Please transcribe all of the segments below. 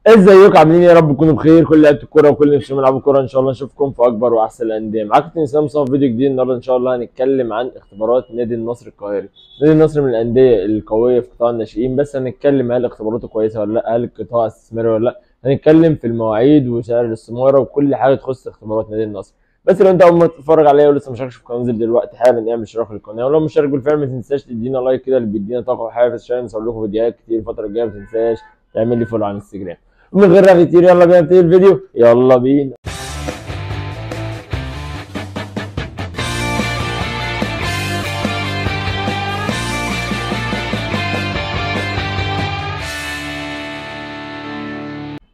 ازيكم عاملين ايه؟ يا رب تكونوا بخير. كل لعيبه الكوره وكل اللي نفسهم يلعبوا كوره ان شاء الله نشوفكم في اكبر واحسن الانديه. معاكم كابتن اسلام مصطفى في فيديو جديد. النهارده ان شاء الله هنتكلم عن اختبارات نادي النصر القاهري. نادي النصر من الانديه القويه في قطاع الناشئين، بس هنتكلم هل اختباراته كويسه ولا لا، هل القطاع استثماري ولا لا. هنتكلم في المواعيد وسعر الاستماره وكل حاجه تخص اختبارات نادي النصر. بس لو انت اول مره تتفرج عليا ولسه ما اشتركتش في القناه انزل دلوقتي حالا اعمل اشتراك للقناه، ولو مشترك بالفعل ما تنساش تدينا لايك كده اللي بيدينا طاقه وحافز عشان نصور لكم فيديوهات كتير الفتره الجايه. ما تنساش تعمل لي فولو على الانستجرام. ومن غير رغي كتير يلا بينا نبتدي الفيديو. يلا بينا.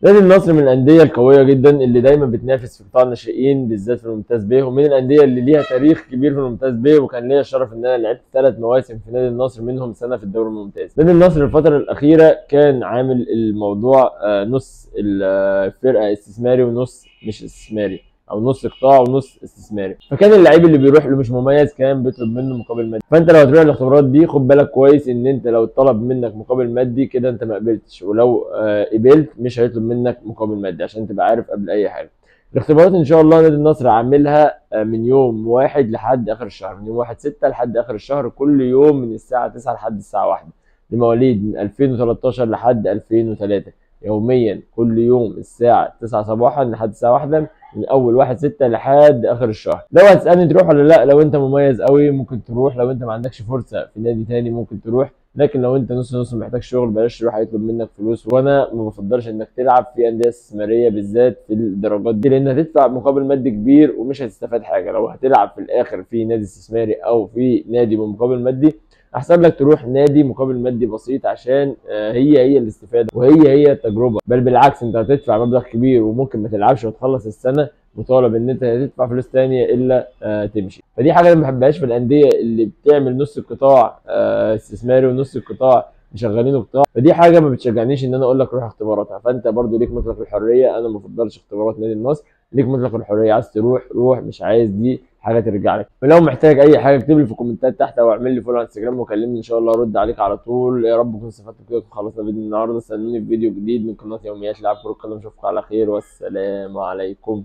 نادي النصر من الانديه القويه جدا اللي دايما بتنافس في قطاع الناشئين بالذات في الممتاز ب، ومن الانديه اللي ليها تاريخ كبير في الممتاز ب، وكان ليا الشرف ان انا لعبت 3 مواسم في نادي النصر منهم سنه في الدوري الممتاز. نادي النصر الفتره الاخيره كان عامل الموضوع نص الفرقه استثماري ونص مش استثماري، او نص قطاع ونص استثماري. فكان اللعيب اللي بيروح له مش مميز كان بيطلب منه مقابل مادي. فانت لو هتروح الاختبارات دي خد بالك كويس ان انت لو طلب منك مقابل مادي كده انت ما قبلتش، ولو قبلت مش هيطلب منك مقابل مادي عشان تبقى عارف قبل اي حاجه. الاختبارات ان شاء الله نادي النصر عاملها من يوم 1 لحد اخر الشهر، من يوم 1/6 لحد اخر الشهر، كل يوم من الساعه 9 لحد الساعه 1 لمواليد من 2013 لحد 2003. يوميا كل يوم الساعه 9 صباحا لحد الساعه 1 من اول 1/6 لحد اخر الشهر. لو هتسالني تروح ولا لا، لو انت مميز قوي ممكن تروح، لو انت ما عندكش فرصه في نادي تاني ممكن تروح، لكن لو انت نص نص محتاج شغل بلاش تروح هيطلب منك فلوس. وانا ما بفضلش انك تلعب في انديه استثماريه بالذات في الدرجات دي، لان هتدفع مقابل مادي كبير ومش هتستفاد حاجه. لو هتلعب في الاخر في نادي استثماري او في نادي بمقابل مادي احسن لك تروح نادي مقابل مادي بسيط، عشان هي الاستفاده وهي التجربه. بل بالعكس انت هتدفع مبلغ كبير وممكن ما تلعبش وتخلص السنه مطالب ان انت تدفع فلوس تانية الا تمشي. فدي حاجه انا ما بحبهاش في الانديه اللي بتعمل نص القطاع استثماري ونص القطاع مشغلينه قطاع. فدي حاجه ما بتشجعنيش ان انا اقول لك روح اختباراتها. فانت برضو ليك مطلق الحريه، انا ما بفضلش اختبارات نادي النصر. ليك مطلق الحريه، عايز تروح روح، مش عايز دي حاجه ترجع لك. ولو محتاج اي حاجه اكتب لي في الكومنتات تحت او اعمل لي فولو على انستجرام وكلمني ان شاء الله ارد عليك على طول. يا رب تكونوا استفدتوا كده. خلصنا فيديو النهارده، استنوني في فيديو جديد من قناه يوميات لعب كره القدم. اشوفكم على خير والسلام عليكم.